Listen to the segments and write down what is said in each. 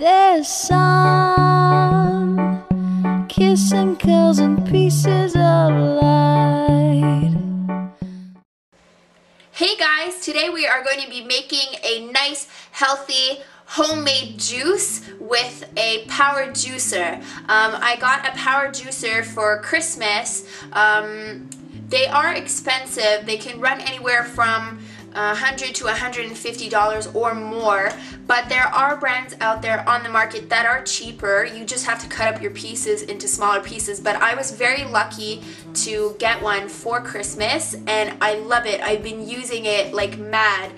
There's sun, kissing curls and pieces of light. Hey guys, today we are going to be making a nice, healthy, homemade juice with a power juicer. I got a power juicer for Christmas. They are expensive. They can run anywhere from $100 to $150 or more, but there are brands out there on the market that are cheaper. You just have to cut up your pieces into smaller pieces, but I was very lucky to get one for Christmas and I love it. I've been using it like mad.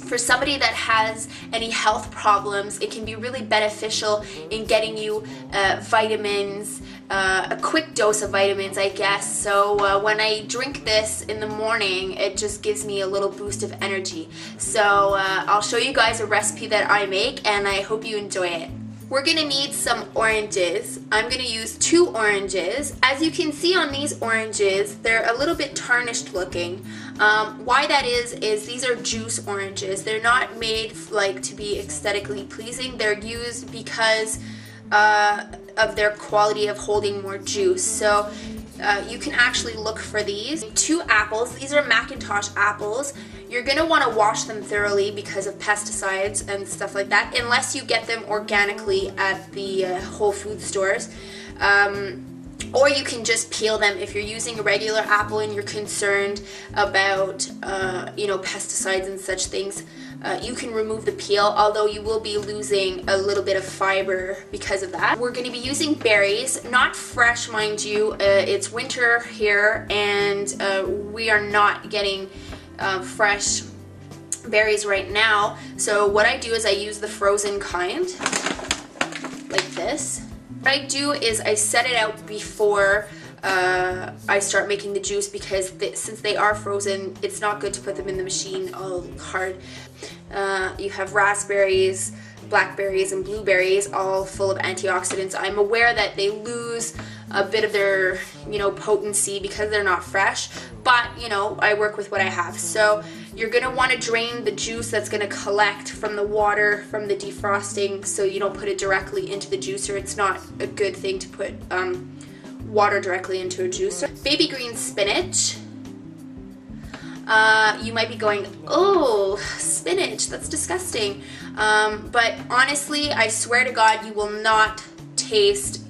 For somebody that has any health problems, it can be really beneficial in getting you vitamins, a quick dose of vitamins, I guess. So when I drink this in the morning, it just gives me a little boost of energy. So I'll show you guys a recipe that I make and I hope you enjoy it. We're gonna need some oranges. I'm gonna use 2 oranges. As you can see on these oranges, they're a little bit tarnished looking. Why that is these are juice oranges. They're not made like to be aesthetically pleasing. They're used because of their quality of holding more juice. So you can actually look for these. 2 apples. These are Macintosh apples. You're going to want to wash them thoroughly because of pesticides and stuff like that, unless you get them organically at the Whole Food stores. Or you can just peel them if you're using a regular apple and you're concerned about pesticides and such things. You can remove the peel, although you will be losing a little bit of fiber because of that. We're going to be using berries, not fresh mind you. It's winter here and we are not getting fresh berries right now. So what I do is I use the frozen kind, like this. What I do is I set it out before I start making the juice because since they are frozen, it's not good to put them in the machine all hard. You have raspberries, blackberries, and blueberries, all full of antioxidants. I'm aware that they lose a bit of their, potency because they're not fresh, but, I work with what I have. So you're going to want to drain the juice that's going to collect from the water from the defrosting so you don't put it directly into the juicer. It's not a good thing to put water directly into a juicer. Baby green spinach. You might be going, oh, spinach, that's disgusting. But honestly, I swear to God, you will not taste,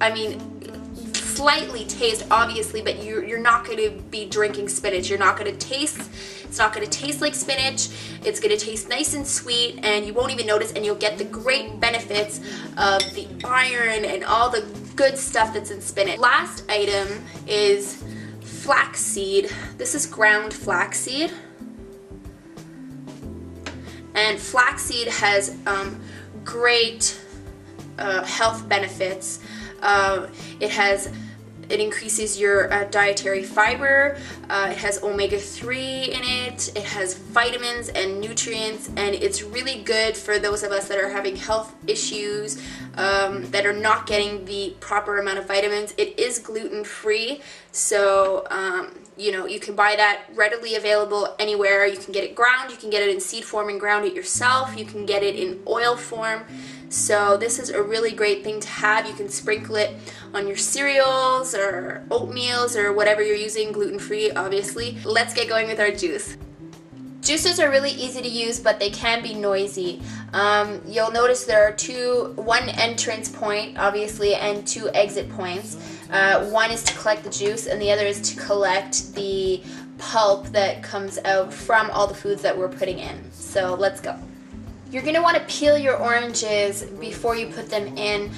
slightly taste, obviously, but you're not going to be drinking spinach. You're not going to taste, it's not going to taste like spinach. It's going to taste nice and sweet, and you won't even notice, and you'll get the great benefits of the iron and all the good stuff that's in spinach. Last item is flaxseed. This is ground flaxseed. And flaxseed has great health benefits. It increases your dietary fiber, it has omega-3 in it, it has vitamins and nutrients, and it's really good for those of us that are having health issues, that are not getting the proper amount of vitamins. It is gluten-free, so you can buy that readily available anywhere. You can get it ground, you can get it in seed form and ground it yourself, you can get it in oil form. So this is a really great thing to have. You can sprinkle it on your cereals or oatmeals or whatever you're using, gluten-free obviously. Let's get going with our juice. Juicers are really easy to use, but they can be noisy. You'll notice there are one entrance point, obviously, and 2 exit points. One is to collect the juice, and the other is to collect the pulp that comes out from all the foods that we're putting in. So let's go. You're going to want to peel your oranges before you put them in.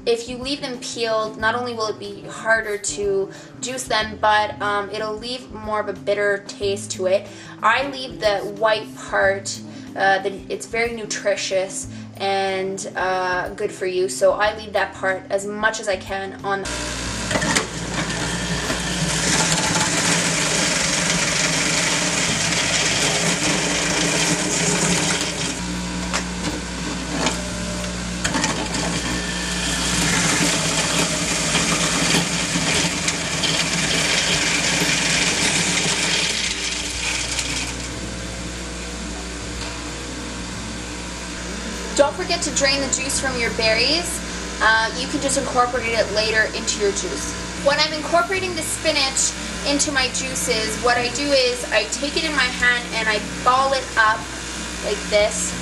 If you leave them peeled, not only will it be harder to juice them, but it'll leave more of a bitter taste to it. I leave the white part, it's very nutritious and good for you, so I leave that part as much as I can on the Don't forget forget to drain the juice from your berries. You can just incorporate it later into your juice. When I'm incorporating the spinach into my juices, what I do is I take it in my hand and I ball it up like this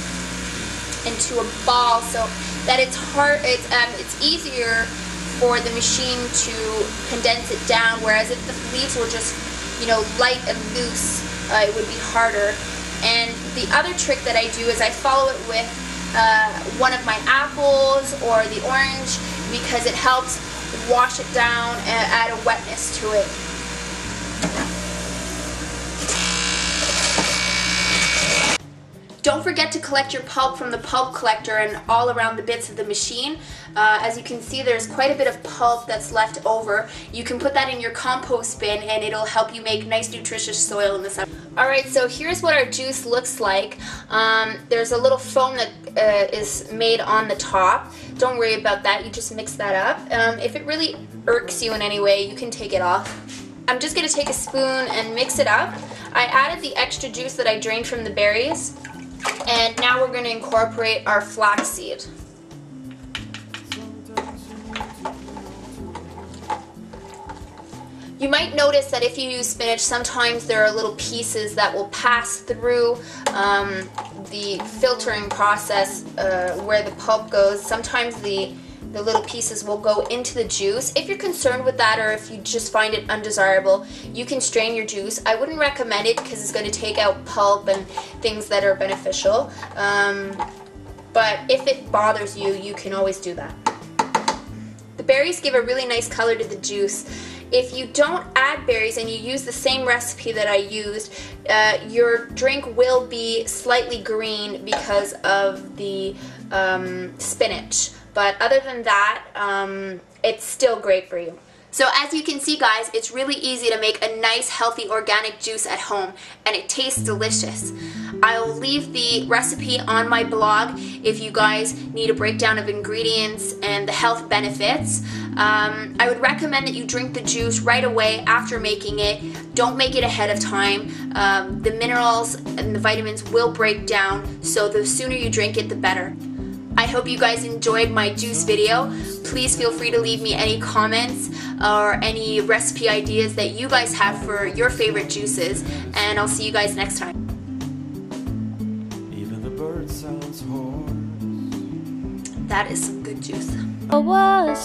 into a ball so that it's easier for the machine to condense it down, whereas if the leaves were just, you know, light and loose, it would be harder. And the other trick that I do is I follow it with one of my apples or the orange, because it helps wash it down and add a wetness to it. Don't forget to collect your pulp from the pulp collector and all around the bits of the machine. As you can see, there's quite a bit of pulp that's left over. You can put that in your compost bin and it'll help you make nice nutritious soil in the summer. Alright, so here's what our juice looks like. There's a little foam that is made on the top. Don't worry about that, you just mix that up. If it really irks you in any way, you can take it off. I'm just going to take a spoon and mix it up. I added the extra juice that I drained from the berries. And now we're going to incorporate our flaxseed. You might notice that if you use spinach, sometimes there are little pieces that will pass through the filtering process where the pulp goes. Sometimes the little pieces will go into the juice. If you're concerned with that, or if you just find it undesirable, you can strain your juice. I wouldn't recommend it because it's going to take out pulp and things that are beneficial. But if it bothers you, you can always do that. The berries give a really nice color to the juice. If you don't add berries and you use the same recipe that I used, your drink will be slightly green because of the spinach. But other than that, it's still great for you. So as you can see, guys, it's really easy to make a nice, healthy, organic juice at home, and it tastes delicious. I'll leave the recipe on my blog if you guys need a breakdown of ingredients and the health benefits. I would recommend that you drink the juice right away after making it. Don't make it ahead of time. The minerals and the vitamins will break down, so the sooner you drink it, the better. I hope you guys enjoyed my juice video. Please feel free to leave me any comments or any recipe ideas that you guys have for your favorite juices, and I'll see you guys next time. Even the bird sounds hoarse. That is some good juice. I was